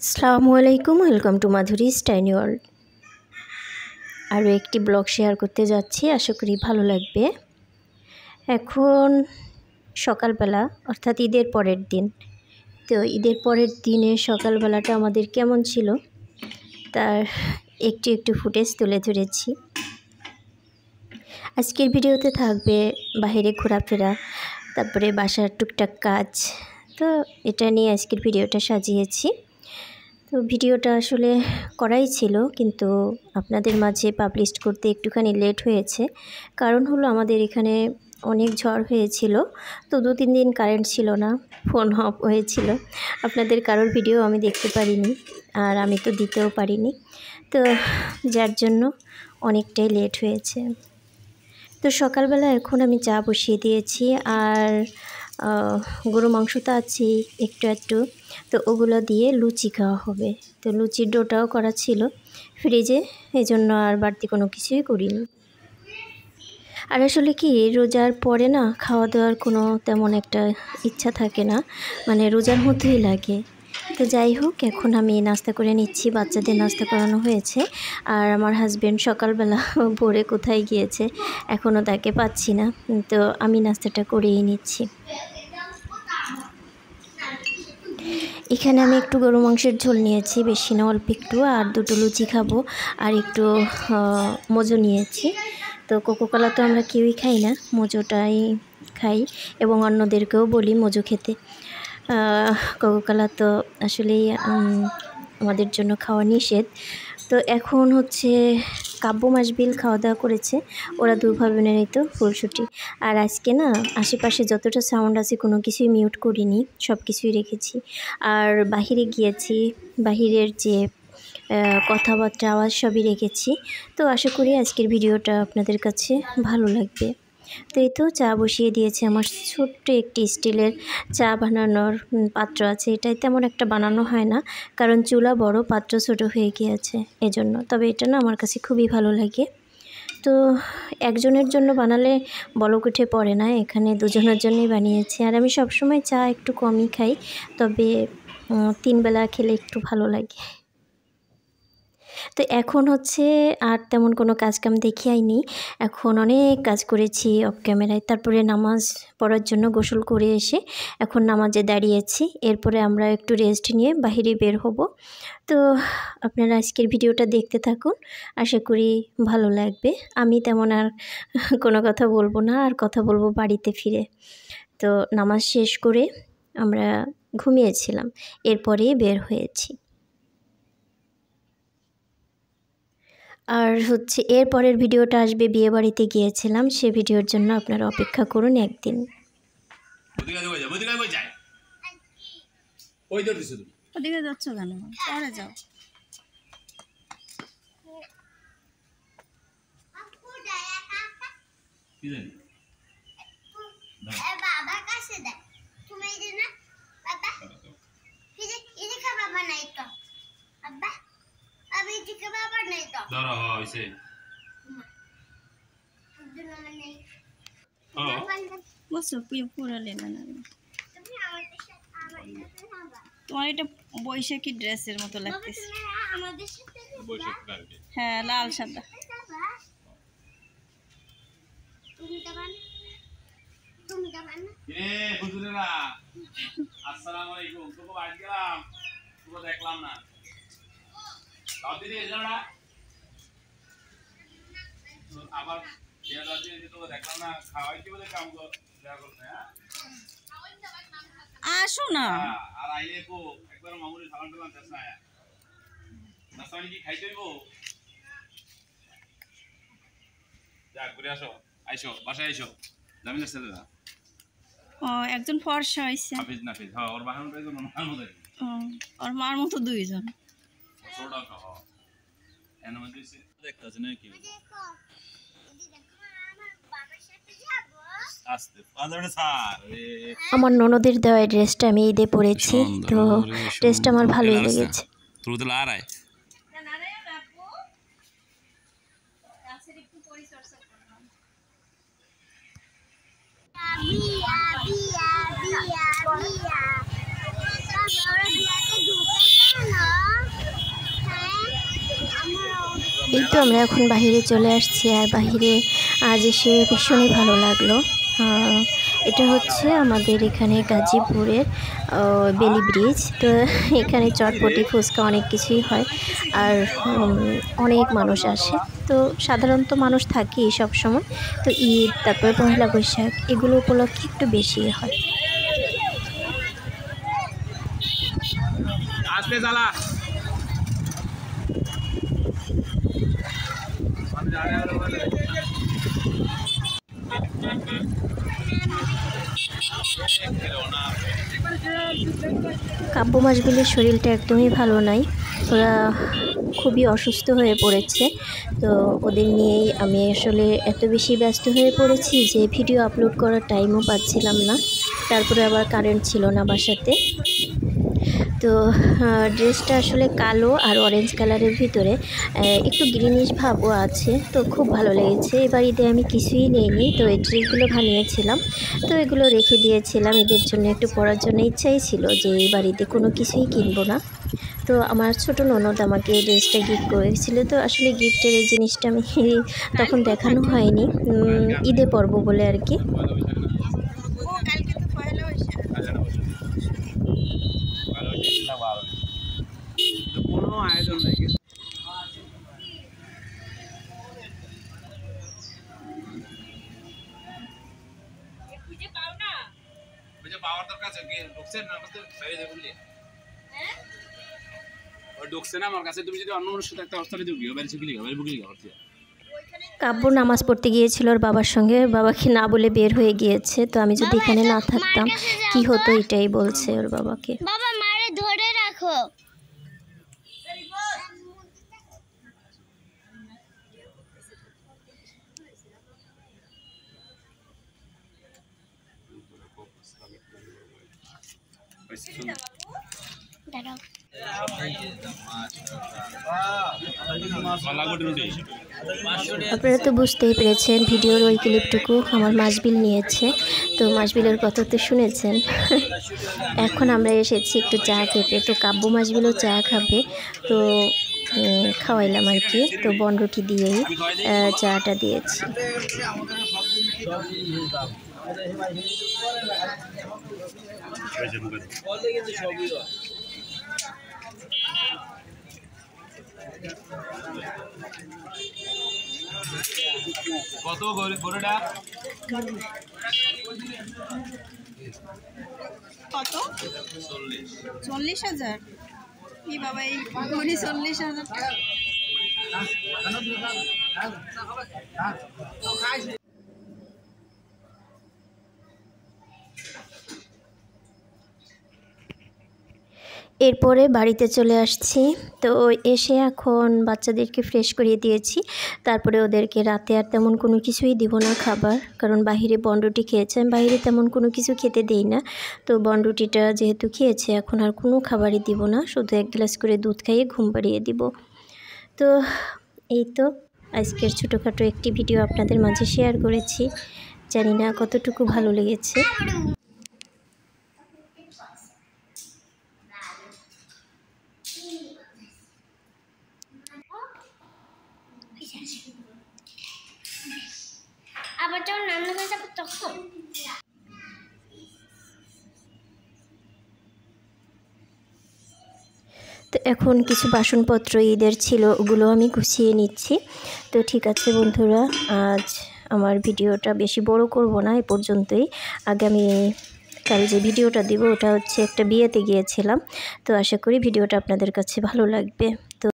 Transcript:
আসসালামু আলাইকুম, welcome to Madhuri's tiny world. আরও একটি ব্লগ শেয়ার করতে যাচ্ছি, আশা করি ভালো লাগবে। এখন সকালবেলা, অর্থাৎ ঈদের পরের দিন। তো ঈদের পরের দিনে সকালবেলাটা আমাদের কেমন ছিল তার একটু একটু ফুটেজ তুলে ধরেছি। আজকের ভিডিওতে থাকবে বাইরে ঘোরাফেরা, তারপরে বাসার টুকটাক কাজ। তো এটা নিয়ে আজকের ভিডিওটা সাজিয়েছি। তো ভিডিওটা আসলে করাই ছিল, কিন্তু আপনাদের মাঝে পাবলিশ করতে একটুখানি লেট হয়েছে। কারণ হলো আমাদের এখানে অনেক ঝড় হয়েছিল, তো 2-3 দিন কারেন্ট ছিল না, ফোন অফ হয়েছিল। আপনাদের কারোর ভিডিও আমি দেখতে পারিনি, আর আমি তো দিতেও পারিনি, তো যার জন্য অনেকটাই লেট হয়েছে। তো সকালবেলা এখন আমি চা বসিয়ে দিয়েছি, আর গরু মাংস তো আছেই একটু একটু, তো ওগুলো দিয়ে লুচি খাওয়া হবে। তো লুচির ডোটাও করা ছিল ফ্রিজে, এই জন্য আর বাড়তি কোনো কিছুই করিনি। আর আসলে কি, রোজার পরে না খাওয়া দাওয়ার কোনো তেমন একটা ইচ্ছা থাকে না, মানে রোজার মধ্যেই লাগে। তো যাই হোক, এখন আমি নাস্তা করে নিচ্ছি, বাচ্চাদের নাস্তা করানো হয়েছে। আর আমার হাজব্যান্ড সকালবেলা ভোরে কোথায় গিয়েছে এখনও তাকে পাচ্ছি না, তো আমি নাস্তাটা করেই নিচ্ছি। এখানে আমি একটু গরু মাংসের ঝোল নিয়েছি, বেশি না, অল্প একটু, আর 2টো লুচি খাবো, আর একটু মজো নিয়েছি। তো কোকোকোলা তো আমরা কেউই খাই না, মজোটাই খাই, এবং অন্যদেরকেও বলি মজো খেতে। কোকোকোলা তো আসলেই আমাদের জন্য খাওয়া নিষেধ। তো এখন হচ্ছে কাব্য মাসবিল খাওয়া দাওয়া করেছে, ওরা 2 ভাই বোনেরই তো ফুলছুটি। আর আজকে না আশেপাশে যতটা সাউন্ড আছে কোনো কিছুই মিউট করিনি, সব কিছুই রেখেছি। আর বাহিরে গিয়েছি, বাহিরের যে কথাবার্তা আওয়াজ সবই রেখেছি। তো আশা করি আজকের ভিডিওটা আপনাদের কাছে ভালো লাগবে। তো এই তো চা বসিয়ে দিয়েছে, আমার ছোট্ট একটি স্টিলের চা বানানোর পাত্র আছে। এটাই তেমন একটা বানানো হয় না, কারণ চুলা বড়, পাত্র ছোট হয়ে গিয়েছে এজন্য। তবে এটা না আমার কাছে খুবই ভালো লাগে। তো একজনের জন্য বানালে বলক উঠে পড়ে না, এখানে 2 জনের জন্যই বানিয়েছি। আর আমি সবসময় চা একটু কমই খাই, তবে 3 বেলা খেলে একটু ভালো লাগে। তো এখন হচ্ছে আর তেমন কোনো কাজকাম দেখিয়াইনি, এখন অনেক কাজ করেছি অফ ক্যামেরায়। তারপরে নামাজ পড়ার জন্য গোসল করে এসে এখন নামাজে দাঁড়িয়েছি। এরপরে আমরা একটু রেস্ট নিয়ে বাহিরে বের হব। তো আপনারা আজকের ভিডিওটা দেখতে থাকুন, আশা করি ভালো লাগবে। আমি তেমন আর কোনো কথা বলবো না, আর কথা বলবো বাড়িতে ফিরে। তো নামাজ শেষ করে আমরা ঘুমিয়েছিলাম, এরপরেই বের হয়েছি। আর হচ্ছে এর পরের ভিডিওটা আসবে, বিয়ে বাড়িতে গিয়েছিলাম, সে ভিডিওর জন্য আপনারা অপেক্ষা করুন একদিন। ওদিকে যাচ্ছ কেন? পরে যাও। বাবার কাছে দেখ, তুমি এই যে না বাবা এই যে বাবা নাই তো বাবা, আমি এই যে বাবা নাই তো ধরো হইছে বসো, পুরো লেনা না। তোমার এটা বৈশাখী ড্রেসের মতো লাগতেছে। হ্যাঁ, লাল সাদা। আসসালামু আলাইকুম, তোকে বাড়ি গেলাম, তোকে দেখলাম না, আবার তোকে দেখলাম না, খাওয়াইতে বলে কাম করছে। আসো না, আর আইলে কো একবার মামুনি সালাম টালাম চাস না, নাস্তা কি খাইতে হইব? যা ঘুরে আসো, আইসো বাসায় আইসো, জামিনের ছেলেরা। ও একজন ফর্সা হইছে, হাফিজ নাফিজ, হ্যাঁ ওর বাহান তো একজন মার মতো, ওর মার মতো 2 জন। ছোড়া খাও এর মধ্যে দেখতাছ না কি আস্তে আদরে স্যার। আমার ননদের দেওয়া ড্রেসটা আমি ঈদে পরেছি, তো ড্রেসটা আমার ভালোই লেগেছে। তুই তো লারাই বিয়া এই তো আমরা এখন বাহিরে চলে আসছি, আর বাহিরে আজ এসে ভীষণই ভালো লাগলো। এটা হচ্ছে আমাদের এখানে গাজীপুরের বেলি ব্রিজ। তো এখানে চটপটি, ফুচকা অনেক কিছুই হয়, আর অনেক মানুষ আসে। তো সাধারণত মানুষ থাকেই সবসময়। তো ঈদ, তারপরে পহেলা বৈশাখ, এগুলো উপলক্ষে একটু বেশি হয়। আজকে জ্বালা কাব্য মাসগুলির শরীরটা একদমই ভালো নাই, ওরা খুবই অসুস্থ হয়ে পড়েছে। তো ওদের নিয়েই আমি আসলে এত বেশি ব্যস্ত হয়ে পড়েছি যে ভিডিও আপলোড করার টাইমও পাচ্ছিলাম না। তারপরে আবার কারেন্ট ছিল না বাসাতে। তো ড্রেসটা আসলে কালো আর অরেঞ্জ কালারের ভিতরে একটু গ্রিনিশ ভাবও আছে, তো খুব ভালো লেগেছে। এবার ঈদে আমি কিছুই নেইনি, তো এই ড্রেসগুলো বানিয়েছিলাম, তো এগুলো রেখে দিয়েছিলাম। ঈদের জন্য একটু পরার জন্য ইচ্ছাই ছিল যে এই বাড়িতে কোনো কিছুই কিনবো না। তো আমার ছোটো ননদ আমাকে এই ড্রেসটা গিফট করেছিল। তো আসলে গিফটের এই জিনিসটা আমি তখন দেখানো হয়নি, ঈদে পরবো বলে আর কি। কোনো আয়োজন নাই। পাওয়ার দরকার আছে, ঢুকছেন না বাইরে যাবেন নি? ওই ঢুকছে না আমার কাছে। তুমি যদি অন্য মানুষের সাথে একটা অবস্থায় ঢুকিও, বাইরে চলে গিয়ে বাইরে বুকিয়ে গেছে। কাব্য নামাজ পড়তে গিয়েছিল ওর বাবার সঙ্গে, বাবাকে না বলে বের হয়ে গিয়েছে। তো আমি যদি এখানে না থাকতাম কি হতো, এটাই বলছে ওর বাবাকে। বাবা মারে ধরে রাখো। দাঁড়াও। আপনারা তো বুঝতেই পেরেছেন ভিডিওর ওই ক্লিপটুকু আমার মাসবিল নিয়েছে। তো মাসবিলের কথা তো শুনেছেন। এখন আমরা এসেছি একটু চা খেতে। তো কাব্য মাসবিলও চা খাবে, তো খাওয়াইলাম আর কি। তো বনরুটি দিয়েই চাটা দিয়েছি। কত গরুটা? কত? 40,000। কি বাবা, এই গরু 40,000 টাকা? এরপরে বাড়িতে চলে আসছি। তো এসে এখন বাচ্চাদেরকে ফ্রেশ করিয়ে দিয়েছি। তারপরে ওদেরকে রাতে আর তেমন কোনো কিছুই দিব না খাবার, কারণ বাহিরে বনরুটি খেয়েছে। আমি বাহিরে তেমন কোনো কিছু খেতে দেই না। তো বনরুটিটা যেহেতু খেয়েছে, এখন আর কোনো খাবারই দিব না, শুধু 1 গ্লাস করে দুধ খাইয়ে ঘুম পাড়িয়ে দিব। তো এই তো আজকের ছোটোখাটো একটি ভিডিও আপনাদের মাঝে শেয়ার করেছি। জানি না কতটুকু ভালো লেগেছে। আবার যখন রান্না হয়ে যাবে তখন তো এখন কিছু বাসনপত্র ঈদের ছিল, ওগুলো আমি গুছিয়ে নিচ্ছি। তো ঠিক আছে বন্ধুরা, আজ আমার ভিডিওটা বেশি বড় করব না, এ পর্যন্তই। আগামী কাল যে ভিডিওটা দিব ওটা হচ্ছে একটা বিয়েতে গিয়েছিলাম। তো আশা করি ভিডিওটা আপনাদের কাছে ভালো লাগবে।